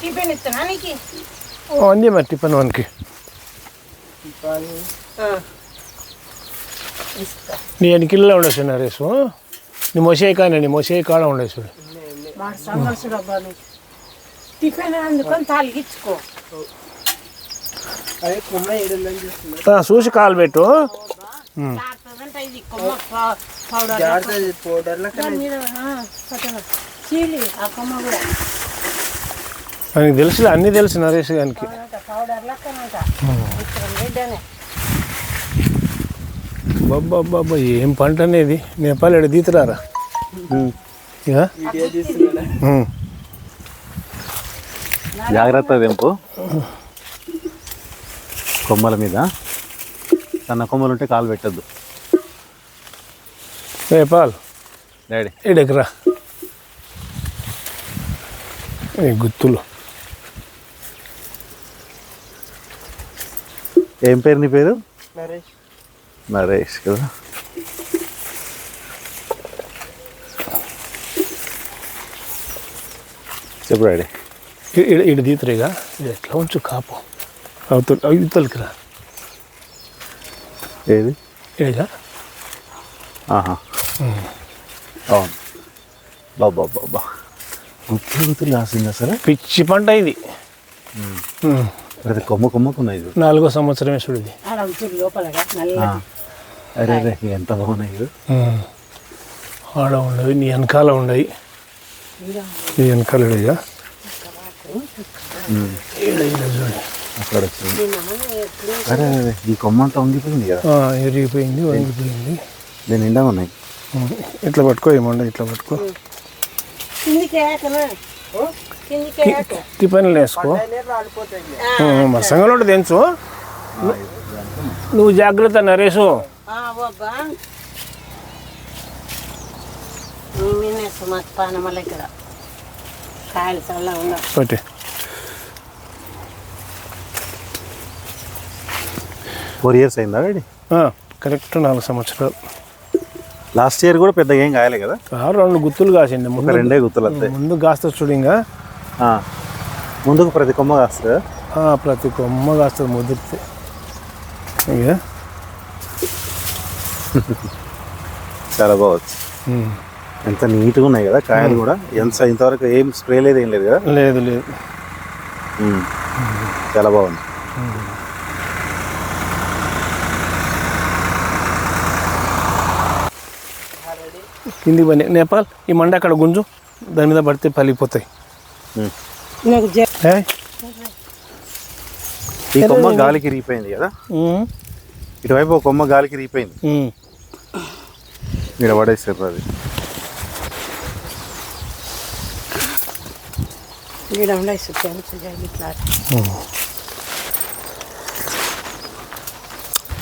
Tiffin ఇస్తున్నా నీకు అంది మరి టిఫిన్ వన్కి నీ ఎన్నికల్లో ఉండేసు నరేసు నీ మొసే కానీ నీ మొసే కాడ ఉండేసు టిఫిన్ అందుకొని తాలిగించుకో చూసి కాలు పెట్టు ఆయనకి తెలుసులే అన్నీ తెలుసు నరేష్ గారికి బాబా ఏం పంట అనేది నేపాల్ ఎడ దీతురారా జాగ్రత్త తెంపు కొమ్మల మీద సన్న కొమ్మలు ఉంటే కాలు పెట్టద్దు నేపాల్ డాడీ ఎడెకరా గుత్తులు ఏం పేరు నీ పేరు నరేష్ కదా చెప్పు డాడీ ఇటు దీతురేగా ఇది ఎట్లా ఉంచు కాపు అవుతలకి రా ఏది ఏగా అవును బాబా గుత్తులు కాసింది అసలు పిచ్చి పంట ఇది ప్రతి కొమ్మకున్నాయి 4వ సంవత్సరమే చూడది అరే అరే ఎంత బాగున్నాయి ఆడ ఉండవి నీ వెనకాల ఉండవి నీ వెనకాల ఇడగా చూడండి అక్కడ వచ్చింది అరే అరే ఈ కొమ్మ అంతా వంగిపోయింది కదా ఎరిగిపోయింది వంగిపోయింది దీని నిండా ఉన్నాయి ఇట్లా పట్టుకో ఏమండ ఇట్లా పట్టుకో టిఫిన్లు వేసుకో మా సంఘంలో తెంచు నువ్వు జాగ్రత్త నరేసు ఒకటి 4 years అయిందా డాడీ కరెక్ట్ 4 సంవత్సరాలు లాస్ట్ ఇయర్ కూడా పెద్దగా ఏం కాయలే కదా 2 గుత్తులు కాసింది ముందు 2 గుత్తులు వస్తాయి ముందు కాస్త చూడింగా ముందుకు ప్రతి కొమ్మ కాస్తుంది ప్రతి కొమ్మ కాస్తుంది ముదిరితే ఇక చాలా బాగొచ్చు ఎంత నీట్గా ఉన్నాయి కదా కాయలు కూడా ఇంతవరకు ఏం స్ప్రే లేదు ఏం లేదు కదా లేదు చాలా బాగుంది కిందికి పని నేపాల్ ఈ మండ అక్కడ గుంజు దాని మీద పడితే పలిపోతాయి ఈ కొమ్మ గాలికి రీపోయింది కదా ఇటువైపు ఒక కొమ్మ గాలికి రీపోయింది మీరు పడేసారు అది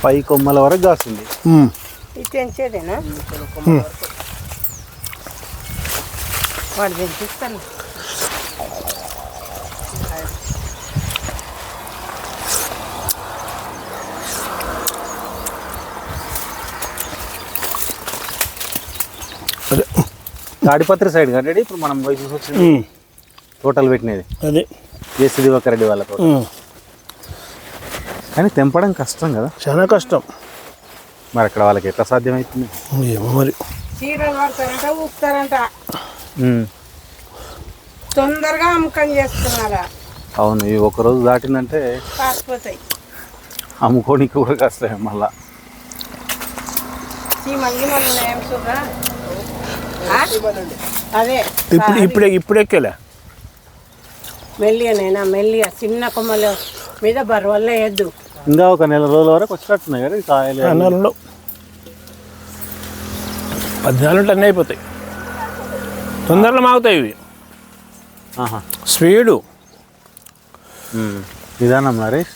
పై కొమ్మల వరకు కాస్తుంది తెంచేదేనా వాడు తెంపిస్తాను తాడిపత్రి సైడ్ కానీ ఇప్పుడు మనం పోయి చూసి వచ్చింది తోటలు పెట్టినది అదే జేసీ దివాకర్ రెడ్డి వాళ్ళ తోట కానీ తెంపడం కష్టం కదా చాలా కష్టం మరి అక్కడ వాళ్ళకి ఎట్లా సాధ్యమవుతుంది ఏమో మరి చీరలు పడతారంట ఊపుతారంట తొందరగా అమ్మకం చేస్తున్నారా అవును ఈ ఒకరోజు దాటిందంటే కాసిపోతాయి అమ్ముకోనికి కూడా కష్టమే మళ్ళా అదే ఇప్పుడెక్కలే మెల్లియనైనా మెల్లిగా చిన్న కొమ్మల మీద బరువల్ల వేయద్దు ఇంకా ఒక నెల రోజుల వరకు వచ్చినట్టున్నాయి కదా కాయలు నెలలో 14 టన్ను అయిపోతాయి తొందరలో మాగుతాయి ఇవి స్పీడు నిదానం నరేష్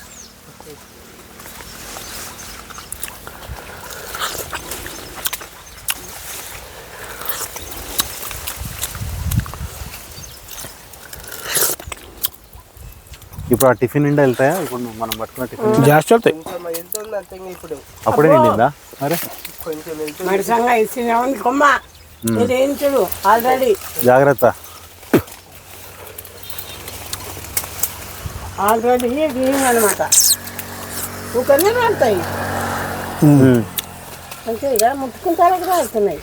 ఇప్పుడు ఆ టిఫిన్ నిండా వెళ్తాయా ఇప్పుడు మనం పట్టుకున్న టిఫిన్ జాస్తి వెళ్తాయి అప్పుడే నిండిందా అరే కొమ్మ ఆల్రెడీ జాగ్రత్త ఆల్రెడీ గ్రీన్ అనమాట ఊకనే రాలుతాయి అంతే ఇక ముట్టుకుంటానికి రాలుతున్నాయి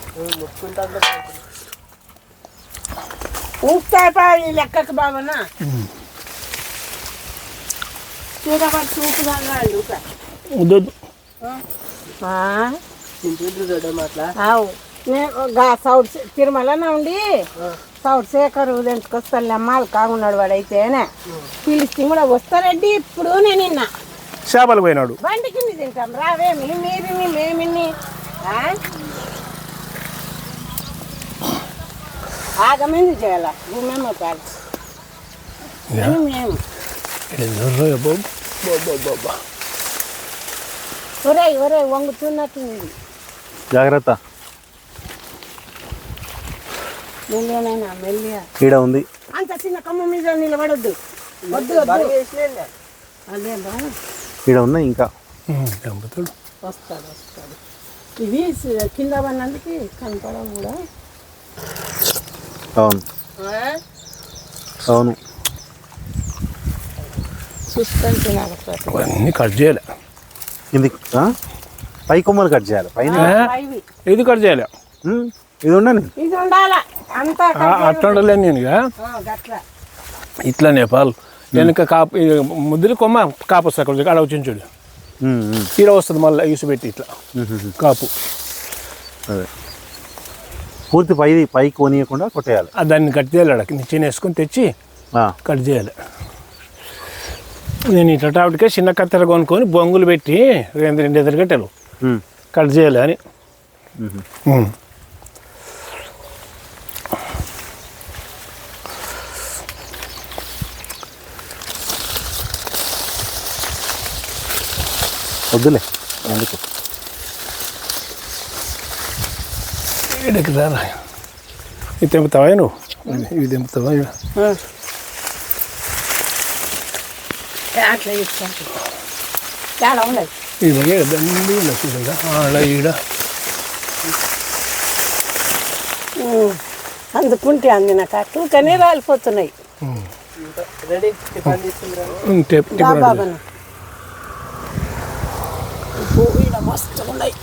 ఊపుతాయి లెక్కకు బాగున్నా చూడబట్టి చూపుదాగా వద్దు సౌడ్ తిరుమలనే ఉండి సౌడ్ శేఖర్ తెంచుకొస్తాను అమ్మాలి కాగున్నాడు వాడైతేనే పిలిచి కూడా వస్తారండి ఇప్పుడు నేను నిన్న చేపలు పోయినాడు బండి కింద తింటాం రావేమి మీరిని మేమిని ఆగమెంది చేయాల భూమేమో కాదు మేము ఒరే ఒరే వంగుతున్నట్టుంది జాగ్రత్త మెల్లినైనా మెల్లిగా ఈడ ఉంది అంత చిన్న కమ్మ మీద నిలబడొద్దు వద్దు అదే బాగా ఈడ ఉన్నాయి ఇంకా చంపుతాడు వస్తాడు ఇవి కింద పడినందుకు కనపడవు కూడా అవును అవును చూసుకొని తినాలి అవన్నీ కట్ చేయాలి ఇది పై కొమ్మలు కట్ చేయాలి పైన ఇది కట్ చేయాలి ఇది ఉండని ఇది ఉండాలా అంతా అట్లా ఉండలేను నేను ఇట్లా నేపాల్ వెనక కాపు ముద్దులు కొమ్మ కాపు వస్తుంది అక్కడ అక్కడ వచ్చింది చూడు ఈడ వస్తుంది మళ్ళీ ఈసు పెట్టి ఇట్లా కాపు అదే పూర్తి పైకి కొనియకుండా కొట్టేయాలి దాన్ని కట్ చేయాలి అక్కడ చిన్న వేసుకొని తెచ్చి కట్ చేయాలి నేను ఇట్లా టాపికే చిన్న కత్తెర కొనుక్కొని బొంగులు పెట్టి రెండు ఎదురు కట్టారు కట్ చేయాలి అని వద్దులే ఎందుకు ఇక్కడికి రారా ఇది తెంపుతావా నువ్వు ఇవి తెంపుతావా అట్లా ఇస్తాను చాలా ఉన్నాయి ఇవి దండి చూడగా అలా ఈడ అందుకుంటే అంది నాకు అట్లకనే రాలిపోతున్నాయి బాబాను మస్తు ఉన్నాయి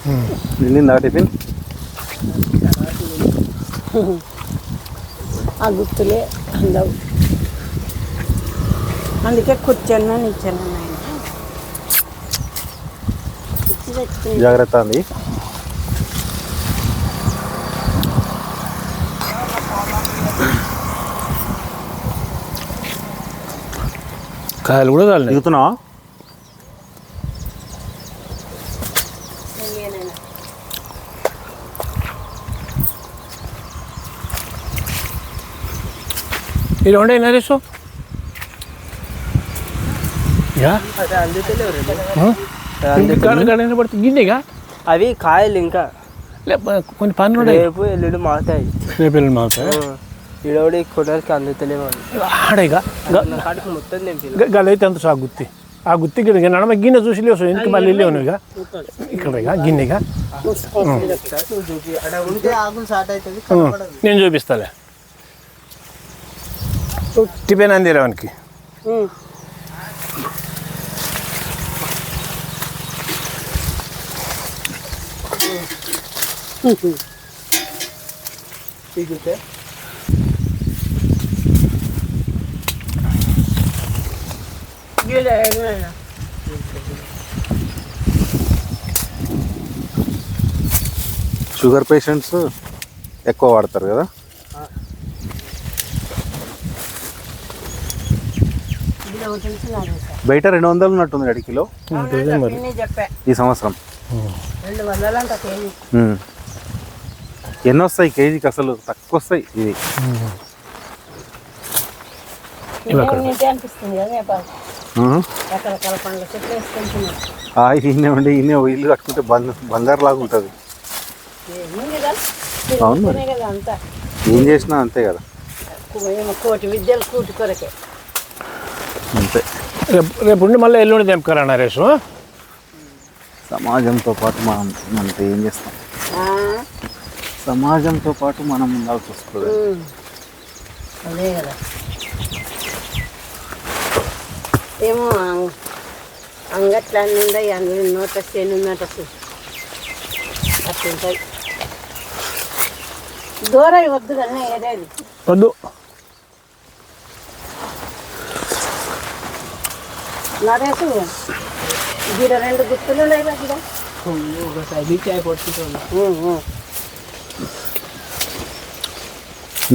నిండిందా టిఫిన్ ఆ గుర్తులే అందవు అందుకే కూర్చొని నిచ్చాను జాగ్రత్త అండి కాయలు కూడా కాదు దిగుతున్నావా ఇది ఉండే నరేష్ పడుతుంది గిన్నెగా అవి కాయలు ఇంకా కొన్ని పనులు రేపు ఎల్లుండి మారుతాయి రేపు ఎల్లుండి మారుతాయి ఈడోడి కొట్టడానికి అందుతలేము ఆడేగా కాడికి మొత్తం గలైతే అంత ఆ గుత్తి ఆ గుత్తికి నడమ గిన్నె చూసి లేవు ఎందుకు మళ్ళీ లేవు ఇక ఇక్కడ గిన్నెగా నేను చూపిస్తాలే టిఫిన్ అంది రావనికి షుగర్ పేషెంట్స్ ఎక్కువ వాడతారు కదా బయట 200 ఉన్నట్టుంది 2 కిలో ఈ సంవత్సరం ఎన్ని వస్తాయి కేజీకి అసలు తక్కువ వస్తాయి ఇది ఇన్నే ఇల్లు కట్టుకుంటే బంగారు లాగా ఉంటుంది అవును మరి ఏం చేసినా అంతే కదా కోటి విద్యలు కూటి కొరకే అంతే రేపు మళ్ళీ ఎల్లుండి తెంపుకరా నరేష్ సమాజంతో పాటు మనం మనతో ఏం చేస్తాం సమాజంతో పాటు మనం ఉండాల్సి వస్తుంది అదే కదా ఏమో అంగట్లా ఉన్నాయి అందులో నోట చేనున్నట అట్లుంటాయి. దూరం వద్దు కానీ ఏదేది వద్దు. నరేసు గిడ 2 గుర్తులు లేవా గిడ ఒకసారి చాయ్ పొట్టుకుంటున్నా.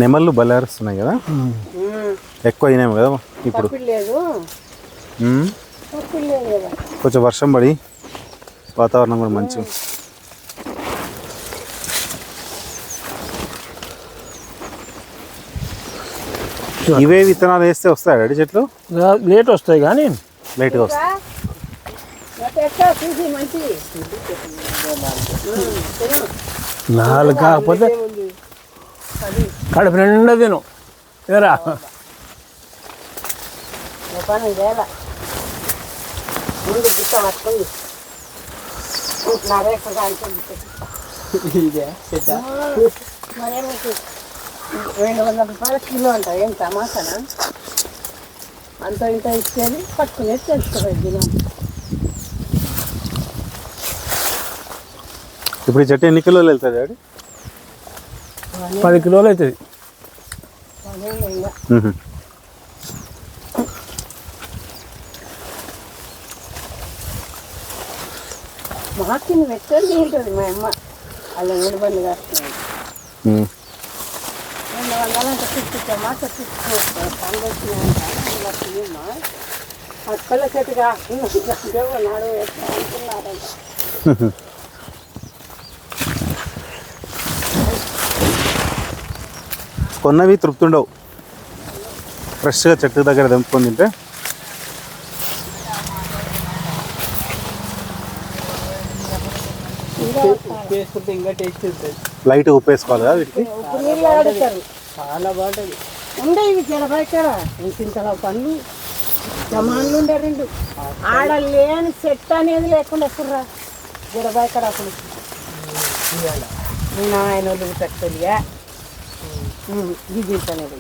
నెమళ్ళు బలారుస్తున్నాయి కదా, ఎక్కువ అయినాయి కదా ఇప్పుడు. తప్పిడి లేదు తప్పిడి లేదు కదా. కొంచెం వర్షం పడి వాతావరణం కూడా మంచిగా. ఇవే విత్తనాలు వేస్తే వస్తాయి డాడీ చెట్లు? లేట్ వస్తాయి కానీ లేట్గా వస్తాయి. చూసి మంచి 4 కాకపోతే కడుపు నిండా తిను ఏరా. పని చేయాల ముందు గుట్ట పట్టుకుంది ఇదే చెట్ట మరే మీకు 200 రూపాయల కిలో అంట. ఏం తమాసనా? అంత ఇంత ఇచ్చేది పట్టుకునేది తెలుసుకోవాలి దినం. ఇప్పుడు ఈ చెట్టు ఎన్ని కిలోలు వెళ్తుంది డాడీ? 10 కిలోలు అవుతుంది. మాకిని పెట్టండి ఉంటుంది మా అమ్మ అలా నిలబడి కాస్తున్నాడు. 200 అంటే మాట తీసుకొచ్చామా అక్కల చెట్టు కాకుండా నాడు అనుకున్నారంట. కొన్నవి తృప్తి ఉండవు, ఫ్రెష్గా చెట్టు దగ్గర తెంపుకొని తింటే. వేసుకుంటే ఇంకా టేస్ట్ ఉంటుంది. లైట్ ఉప్పు వేసుకోవాలి కదా వీటికి. ఉప్పు నీళ్ళు ఆడుతారు చాలా బాగుంటుంది. ఉండే ఇవి జడబాయికాడ ఇంతలో పండ్లు జమాన్లు ఉండే 2 ఆడ లేని చెట్టు అనేది లేకుండా కుర్రా జడబాయికాడ అసలు ఆయన వాళ్ళు పెట్టలిగా ఇది అనేది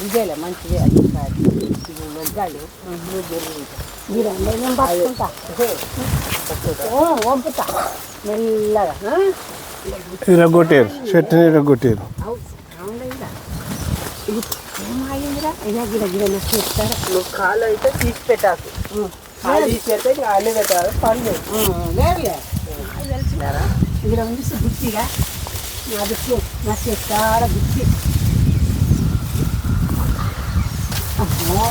ఇదేలే మంచిది. అది ఇది మగ్గాలు మీరు అందరం పట్టుకుంటా వంపుతా మెల్లగా. ఇరగొట్టారు చెట్టుని ఇరగొట్టారు. ఏమైందిరా ఇలా గిడ గిడ చెప్తారా? నువ్వు కాలు అయితే తీసి పెట్టాకు, కాలు తీసి పెడితే ఇంకా అన్నీ పెట్టాలి పళ్ళు. లేదులే అది తెలిసినారా ఇక్కడ ఉంది గుర్తిగా నా దుక్కి నా చెట్టాడ గుర్తి.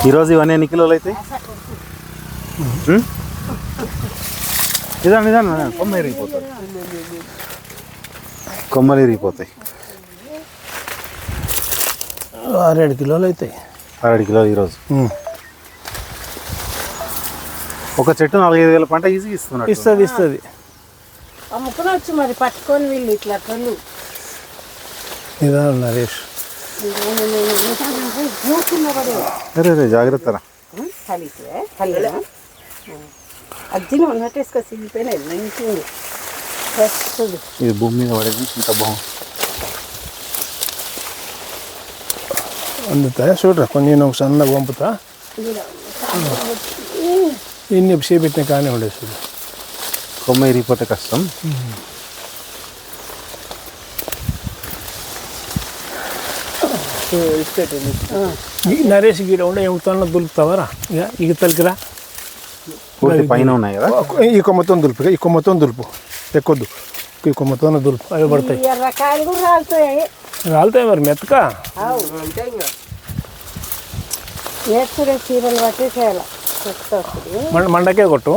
ఈరోజు ఇవన్నీ ఎన్ని కిలోలు అవుతాయి? ఇదాన్ని కొమ్మ ఇరిగిపోతుంది, కొమ్మలు ఇరిగిపోతాయి. 6-7 కిలోలు అవుతాయి. 6 కిలోలు ఈరోజు. ఒక చెట్టు 4-5 వేల పంట ఈజీ ఇస్తున్నారు. ఇస్తుంది. అమ్ముకునొచ్చు మరి పట్టుకొని వీళ్ళు ఇట్లా కళ్ళు నిదానం నరేష్. అరే జాగ్రత్త. అజ్జిని ఉన్నట్టేసుకొని సిగిపోయినది మంచిగా వస్తుంది. ఇది భూమి మీద పడేది ఇంత బాగుంది. అందుతాయా చూడరా కొన్ని నేను ఒక సన్నగా పంపుతా. ఇన్ని చేపెట్టిన కానీ ఉండేది చూడు. కొమ్మ ఇరిగిపోతే కష్టం. నరేష్ గీడ ఉండే ఎముతాను దులుపుతావరా ఇక తలికిరా. పూర్తి పైన ఉన్నాయి కదా. ఈ కొమ్మతో దులుపు, ఈ కొమ్మతో దులుపు, ఎక్కొద్దు. ఈ కొమ్మతో దులుపు, అవి పడతాయి. ఎర్రకాయలు కూడా రాలుతాయి. రాలుతాయి మరి మెత్తక. అంటే ఇంకా వేసుకునే చీరలు బట్టి చేయాలి. మండకే కొట్టు.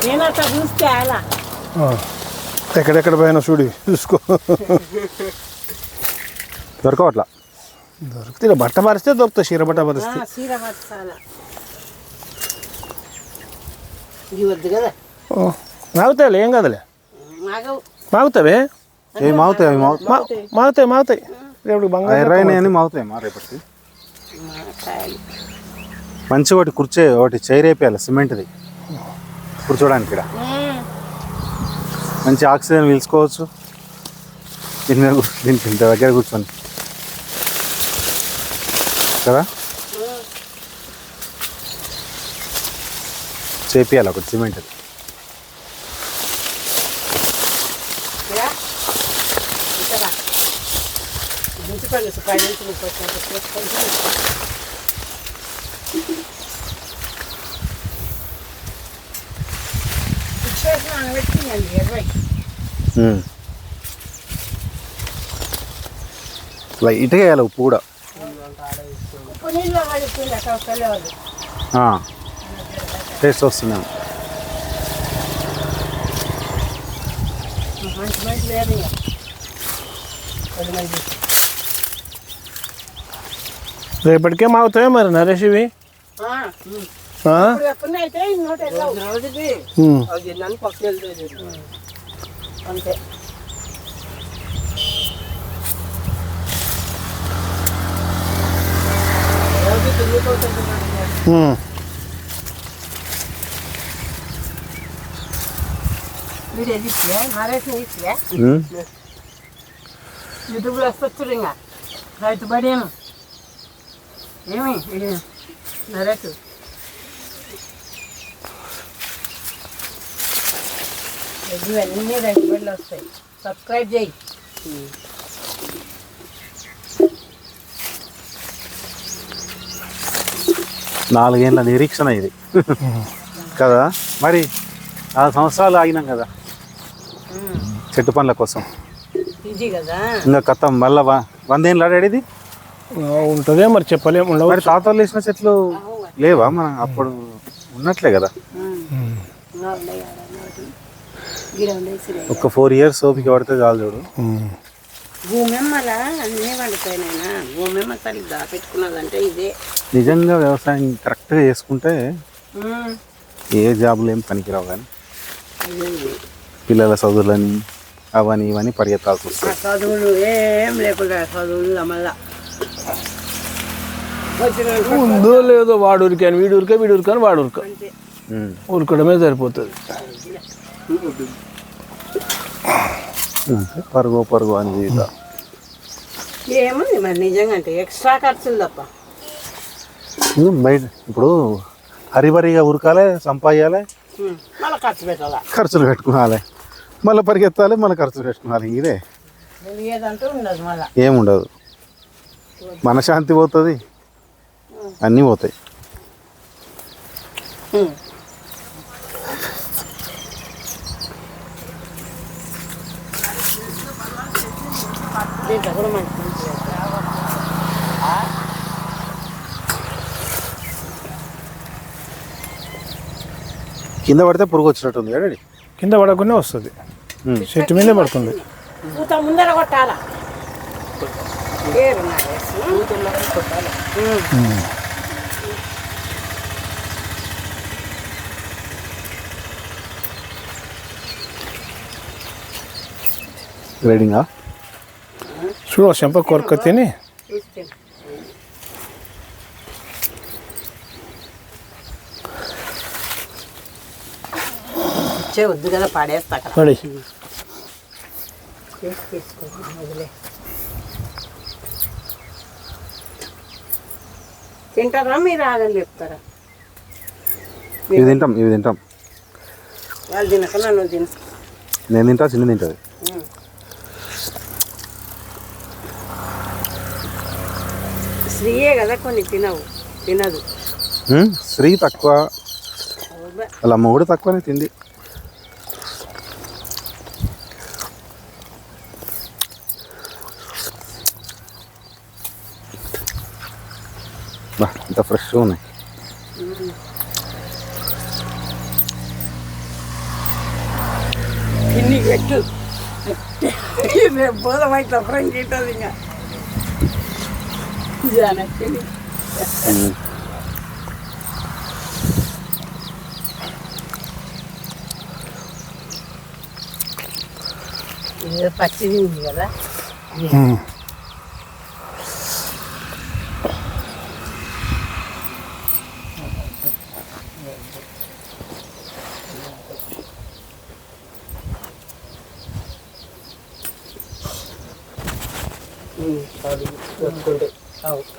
నేను అట్లా చూస్తే అలా ఎక్కడెక్కడ పోయినా చూడు చూసుకో. దొరకవట్లా. దొరుకుతుంది బట్ట పరిస్తే దొరుకుతాయి. చీర బట్ట పరిస్తే చీర పట్టాల ఇవద్దు కదా. మాగుతాయిలే, ఏం కదలే. మాగవు మాగుతావే. ఏ మావుతాయి, అవి మాగుతాయి. రేపు బంగారు ఎర్రాయినాయని మావుతాయి మా రేపటికి. మంచి ఒకటి కుర్చీ ఒకటి చైర్ వేయాలి సిమెంట్ది కూర్చోడానికి. ఇక్కడ మంచి ఆక్సిజన్ పీల్చుకోవచ్చు దీని మీద, దీనికి ఇంత దగ్గర కూర్చొని. కదా చేపియాలి ఒకటి సిమెంట్. దించుకోండి 10 నుంచి 30 పెట్టిందండి 20. లైట్గా వేయాలి ఉప్పు కూడా. ఉప్పు నీళ్ళు పడుతుంది అక్కడ కలవాలి. టేస్ట్ వస్తున్నాం. మంచి మంచి వేరే 10 మంది రేపటికే మావుతాయో మరి నరేష్ ఇవి. అయితే నోట నన్ను పక్కన వెళ్తే అంతే. వీడియో తీసివే నరేష్ తీసివే యూట్యూబ్లో వస్తుంది ఇంకా రైతు బడేను ఏమి నరేష్ ఇవన్నీ రైతు బడిలో వస్తాయి. సబ్స్క్రైబ్ చేయి. నాలుగేళ్ళ నిరీక్షణ ఇది కదా. మరి 6 సంవత్సరాలు ఆగినాం కదా చెట్టు పనుల కోసం. ఈజీ కదా. ఇంకా కథం మళ్ళీ 100 ఏళ్ళు ఆడేది ఉంటుందే మరి చెప్పలేము. మరి తాతలు వేసిన చెట్లు లేవా మన అప్పుడు ఉన్నట్లే కదా. ఒక 4 years ఓపిక పడితే చాలు చూడు. భూమెమ్మల అన్నీ వండుతాయినైనా భూమెమ్మ తల్లి దాపెట్టుకున్నదంటే ఇదే. నిజంగా వ్యవసాయం కరెక్ట్గా చేసుకుంటే ఏ జాబులు ఏం పనికిరావు. కానీ పిల్లల చదువులని అవని ఇవన్నీ పరిగెత్తాల్సి వస్తుంది. చదువులు ఏం లేకుండా చదువులు మళ్ళా ఉందో లేదో వాడు ఉరికాను వీడు ఉరికా వీడు ఉరికాను వాడు ఉరికా ఉరకడమే సరిపోతుంది. పరుగు అని జీవిత ఏముంది మరి నిజంగా అంటే ఎక్స్ట్రా ఖర్చులు తప్ప. బయట ఇప్పుడు హరిబరిగా ఉరకాలి, సంపాదించాలి, మళ్ళీ ఖర్చు పెట్టాలా, ఖర్చులు పెట్టుకోవాలి, మళ్ళీ పరిగెత్తాలి, మళ్ళీ ఖర్చులు పెట్టుకోవాలి. ఇదే ఏదంటూ ఉండదు. మళ్ళీ ఏముండదు. మనశ్శాంతి పోతుంది, అన్నీ పోతాయి. దీంట్లో కూడా మంచి కింద పడితే పురుగు వచ్చినట్టుంది కదా. కింద పడకుండా వస్తుంది, చెట్టు మీదే పడుతుంది. పూత ముందర కొట్టాలా. గ్రేడింగా చూడు చెంప కొరక తిని వద్దు కదా పాడేస్తా పడి తింటారా మీరు ఆగని చెప్తారా? ఇవి తింటాం. వాళ్ళు తినకన్నా నువ్వు తిన. నేను తింటా, చిన్న తింటుంది. శ్రీయే కదా కొన్ని తినదు. శ్రీ తక్కువ, వాళ్ళ అమ్మ కూడా తక్కువనే తిండి. ఇంత ఫ్రెష్గా ఉన్నాయి. కిన్ని పెట్టు రేపు పోదామైతే ఫ్రెండ్ తింటుంది ఇంకా జానకి. ఇది పచ్చిది ఉంది కదా.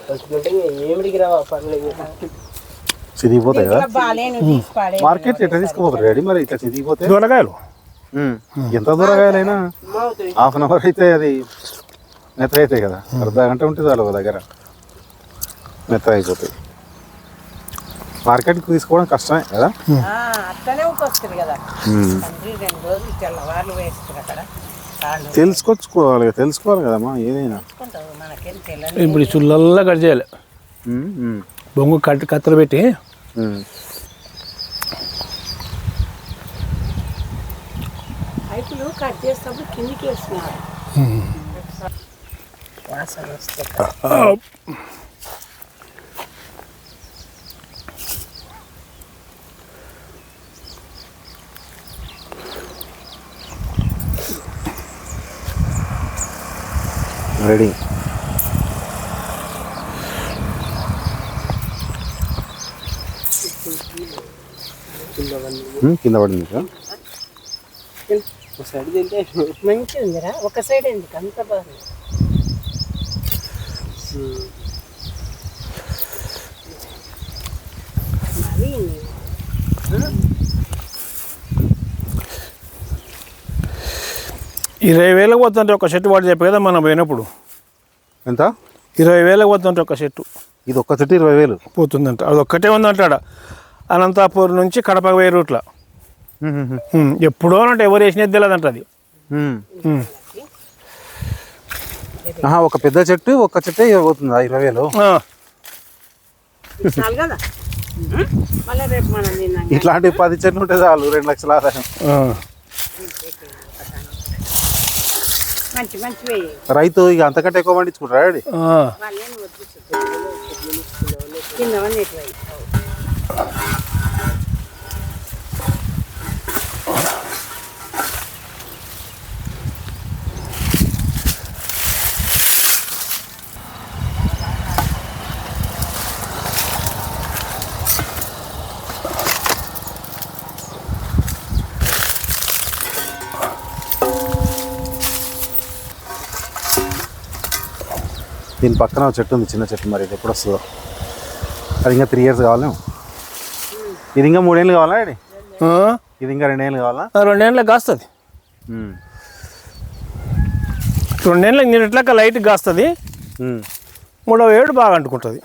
వస్తుంటే ఏమిడికి రావా పర్లేదు. చిరిగిపోతాయి కదా బాలే నువ్వు తీసి పాడే మార్కెట్ ఎట్లా తీసుకుపోతారు డాడీ మరి ఇట్లా చిరిగిపోతే దూరకాయలు ఎంత దూరగాయలైనా హాఫ్ అన్ అవర్ అయితే అది మెత్తగా అవుతాయి కదా అర్ధ గంట ఉంటుంది చాలు ఒక దగ్గర మెత్తగా అయిపోతాయి మార్కెట్కి తీసుకోవడం కష్టమే కదా అట్లనే వస్తుంది కదా తండ్రి 2 రోజులు తెల్లవార్లు వేస్తారు అక్కడ తెలుసుకోవాలి కదమ్మా ఏదైనా మనకేం తెలియదు. ఇప్పుడు చుల్లల్లా కట్ చేయాలి బొంగు కత్తెలు పెట్టి పైపులు కట్ చేసేటప్పుడు కిందికి వేస్తున్నారు వాసన వస్తే రెడీ కింద పడింది ఇంకా ఒకసారి తింటే మంచిగా ఉందిరా ఒక సైడ్ ఎందుకు అంత బాగుంది. మరి 20,000 పోతుంటే ఒక షర్ట్ వాడు చెప్పి కదా మనం పోయినప్పుడు ఎంత 20,000 పోతుంటే ఒక షర్టు ఇది ఒక్క చెట్టు 20,000 పోతుందంట అది ఒక్కటే ఉందంటాడ అనంతపూర్ నుంచి కడప పోయే రూట్లో ఎప్పుడో అంటే ఎవరు వేసినది తెలియదంట అది ఒక పెద్ద చెట్టు ఒక్క చెట్టే పోతుందా 20,000 చాలు కదా మళ్ళీ రేపు మనం తిన్నాం ఇట్లాంటి 10 చెట్లు ఉంటే చాలు 2 లక్షల ఆదాయం మంచి మంచివి రైతు ఇక అంతకంటే ఎక్కువ పండించుకుంటారా డాడీ వాళ్ళేం వద్దు కింద ఎటువై దీని పక్కన ఒక చెట్టు ఉంది చిన్న చెట్టు మరి ఇది ఎప్పుడు వస్తుందో అది ఇంకా 3 years కావాలేమో ఇది ఇంకా 3 ఏళ్ళు కావాలా డాడీ ఇది ఇంకా 2 ఏళ్ళు కావాలా 2 ఏళ్ళకి కాస్తుంది 2 ఏళ్ళకి నేను ఎట్లా లైట్గా కాస్తుంది 3వ ఏడు బాగా అంటుకుంటుంది